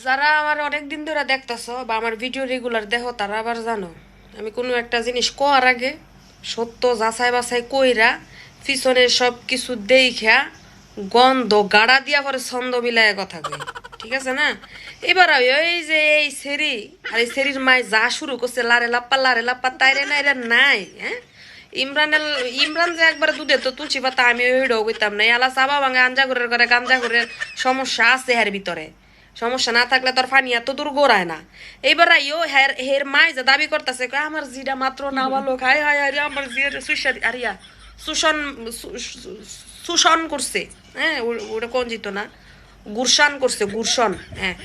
যারা আমার অনেকদিন ধরে দেখতেছো বা আমার ভিডিও রেগুলার দেখো তারা আবার জানো আমি কোনো একটা জিনিস করার আগে সত্য যাচাই বাছাই কইরা পিছনে সব কিছু দেখা গন্ধ গাড়া দিয়া পরে ছন্দ মিলায় কথা কই, ঠিক আছে না? এবার ওই যে এই সেরি আর এই সেরির মায় যা শুরু করছে লারে লাপ্পা তাইরে নাইরে নাই। হ্যাঁ, ইমরান যে একবার দুধে তো তুলছি পাতা আমি ওইটাও কইতাম না। এলা চাবা ভাঙা আঞ্জা করে গাঞ্জা করে সমস্যা আছে হের ভিতরে। সমস্যা না থাকলে তোর ফানি এত দূর গোড়ায় না। এইবার আইও হের মাই যে দাবি করতেছে আমার জিটা মাত্র না ভালো খায় হায় আরে আমার জিয়ের সুইসারি আরিয়া শোষণ শোষণ করছে। হ্যাঁ, ওটা কোন জিত না গুরসান করছে গুরসন। হ্যাঁ,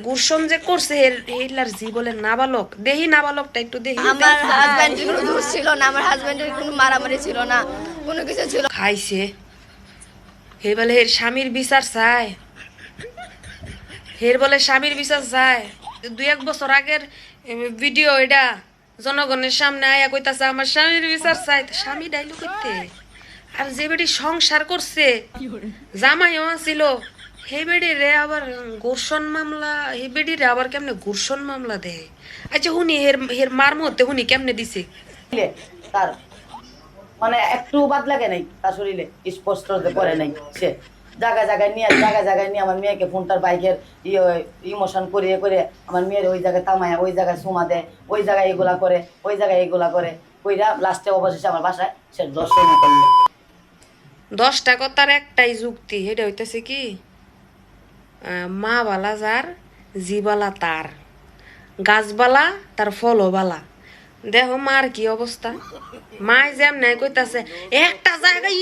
গুরসন যে করছে হেলার জি বলে নাবালক। দেহি নাবালকটা একটু দেহি। আমার হাজবেন্ডের কোনো দোষ ছিল না, আমার হাজবেন্ডের কোনো মারামারি ছিল না, কোনো কিছু ছিল। খাইছে হে বলে হের স্বামীর বিচার চায়, হের বলে স্বামীর বিচার চায়। 2-1 বছর আগের ভিডিও এটা জনগণের সামনে আয়া কইতাছে আমার স্বামীর বিচার চাই। স্বামী ডাইলো করতে আর যে বেটি সংসার করছে জামাইও ছিল হে বেডি রে আবার গোর্ষণ মামলা, হে বেডি রে আবার কেমনে গোর্ষণ মামলা দেয়। আচ্ছা হুনি হের হের মার মধ্যে হুনি কেমনে দিছে তার মানে একটু বাদ লাগে নাই, তার শরীরে স্পষ্ট করে নাই। সে জায়গায় জায়গায় নিয়ে আমার মেয়েকে ফোনটার বাইকের ইমোশন করিয়ে করে আমার মেয়ের ওই জায়গায় তামায় ওই জায়গায় সুমা দেয়, ওই জায়গায় এগুলা করে, ওই জায়গায় এগুলা করে কইরা লাস্টে অবশেষে আমার বাসায় সে দর্শন করলো। 10টা কথার একটাই যুক্তি, এটা হইতেছে কি মা বালা যার জিবালা তার, গাছবালা তার ফলবালা। দেখো মার কি অবস্থা। মায় যেমন কইতাছে একটা জায়গায়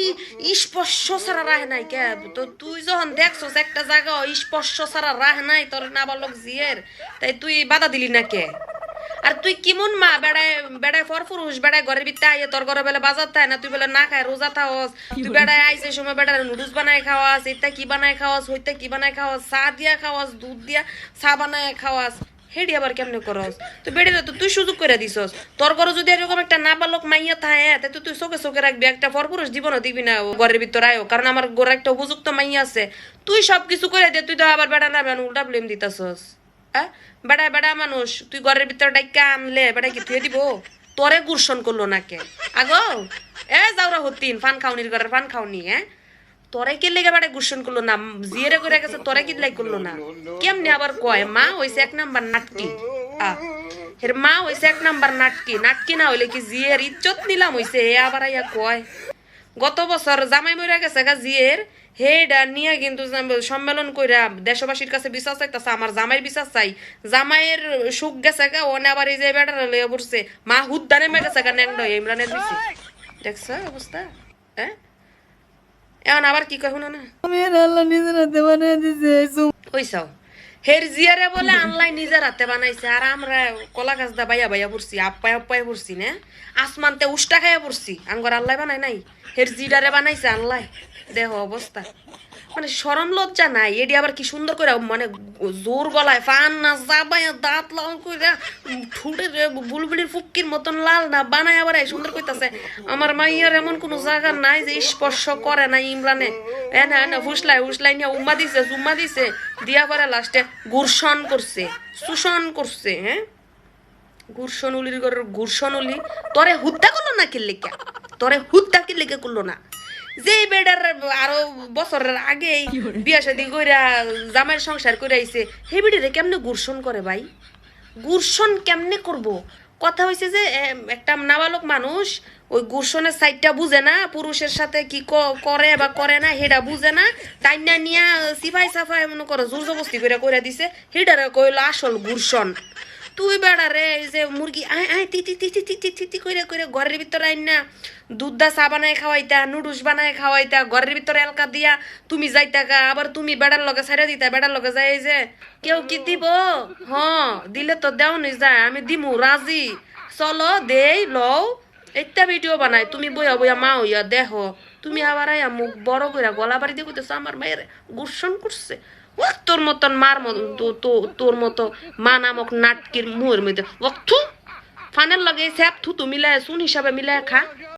স্পর্শ ছাড়া রাহে নাই কে। তো তুই যখন দেখছস একটা জায়গা স্পর্শ ছাড়া রাহে নাই তোর নাবালক জিয়ের, তাই তুই বাধা দিলি না কে? আর তুই কিমন মা বেড়ায় বেড়ায় ফরফুরুষ বেড়ায় ঘরের ভিতরে আইয়ে তোর ঘরে বেলা বাজার থায় না, তুই বেলা না খায় রোজা থাওস। তুই বেড়ায় আইসে সময় বেড়ায় নুডলস বানায় খাওয়াস, এটা কি বানায় খাওয়াস, হইতে কি বানায় খাওয়াস, চা দিয়া খাওয়াস, দুধ দিয়া চা বানায় খাওয়াস। হেডি আবার কেমনে করস? তো বেড়ে তো তুই সুযোগ করে দিছস। তোর ঘরে যদি এরকম একটা নাবালক মাইয়া থাকে তাই তো তুই চোখে চোখে রাখবি। একটা ফরফুরুষ জীবনও দিবি না ঘরের ভিতরে আয়ো, কারণ আমার ঘরে একটা উপযুক্ত মাইয়া আছে। তুই সবকিছু করে দে, তুই তো আবার বেড়া না উল্টা ব্লেম দিতাছস। বেড়া বেড়া মানুষ তুই ঘরের ভিতরে ডাইকা আনলে বেড়া কি থুয়ে দিব? তোরে গুরসন করলো না কে আগো? যাওরা হতিন ফান খাওনির ঘরের ফান খাওনি। তোরে কি লেগে বেড়া গুরসন করলো না? জিয়েরে করে গেছে তোরে কি লাই করলো না? কেমনে আবার কয় মা হইছে 1 নাম্বার নাটকি। এর মা হইছে 1 নাম্বার নাটকি। নাটকি না হইলে কি জিয়ের ইজ্জত নিলাম হইছে? আবার আইয়া কয় গত বছর জামাই মরে গেছে গা জিয়ের, হেডা নিয়ে কিন্তু সম্মেলন কইরা দেশবাসীর কাছে বিশ্বাস চাইতেছে আমার জামাইয়ের বিশ্বাস চাই। জামাইয়ের সুখ গেছে গা ওনে আবার এই যে বেটার লইয়া পড়ছে মা হুদ্দা নেমে গেছে গা ন্যাংডা ইমরানের দিছে। দেখছ অবস্থা? এখন আবার কি কয় শুনো না ওইসাও হের জিয়ারে বলে আনলাই নিজের হাতে বানাইছে আর আমরা কলা গাছ দা বাইয়া বাইয়া পড়ছি আপ্পায় পড়ছি না আসমানতে উষ্টা খাইয়া পড়ছি। আঙ্গর আল্লাহ বানাই নাই, হের জিডারে বানাইছে আল্লাহ। দেহ অবস্থা মানে শরম লজ্জা নাই। এডি আবার কি সুন্দর করে মানে জোর গলায় ফান না জাবাইয়া দাঁত লাল করে ঠুটে বুলবুলির ফুক্কির মতন লাল না বানায় আবার সুন্দর কইতাছে আমার মাইয়ার এমন কোনো জায়গা নাই যে স্পর্শ করে না ইমরানে। না ফুসলাই নিয়ে উম্মা দিছে দিয়া পরে লাস্টে গুরসন করছে শোষণ করছে। হ্যাঁ, গুরসন উলির ঘরের গুরসন উলি তোরে হুদ্দা করলো না কিল্লে কে? তোরে হুদ্দা কিল্লে কে করলো না? যে বেডার আরো বছরের আগে বিয়া শাদী কইরা জামাইয়ের সংসার করে আইছে হে বেডিরে কেমনে গুরসন করে ভাই? গুরসন কেমনে করব? কথা হইছে যে একটা নাবালক মানুষ ওই গুরসনের সাইডটা বুঝে না, পুরুষের সাথে কি করে বা করে না হেডা বুঝে না, তাই না নিয়া সিফাই সাফাই মনে করো জোর জবস্তি করে দিছে, হেডারে কইল আসল গুরসন। তুই বেড়া রে এই যে মুরগি তিতি করে ঘরের ভিতরে আইন না দুধ দা চা বানায় খাওয়াইতা, নুডলস বানায় খাওয়াইতা, ঘরের ভিতরে এলকা দিয়া তুমি যাইতা গা, আবার তুমি বেড়ার লগে ছাইরা দিতা, বেড়ার লগে যাই যে কেউ কি দিব? দিলে তো দেও নি যায়, আমি দিমু রাজি, চলো দেই লও। একটা ভিডিও বানাই তুমি বইয়া বইয়া মা হইয়া দেখো, তুমি আবার আইয়া মুখ বড় করে গলা বাড়ি দিয়ে কইতেছো আমার মায়ের গুরসন করছে। তোর মতন মার তোর মতো মা নামক নাটকির মুহের মধ্যে ফানের লগে স্যাপ থুতু মিলায় চুন হিসাবে মিলায় খা।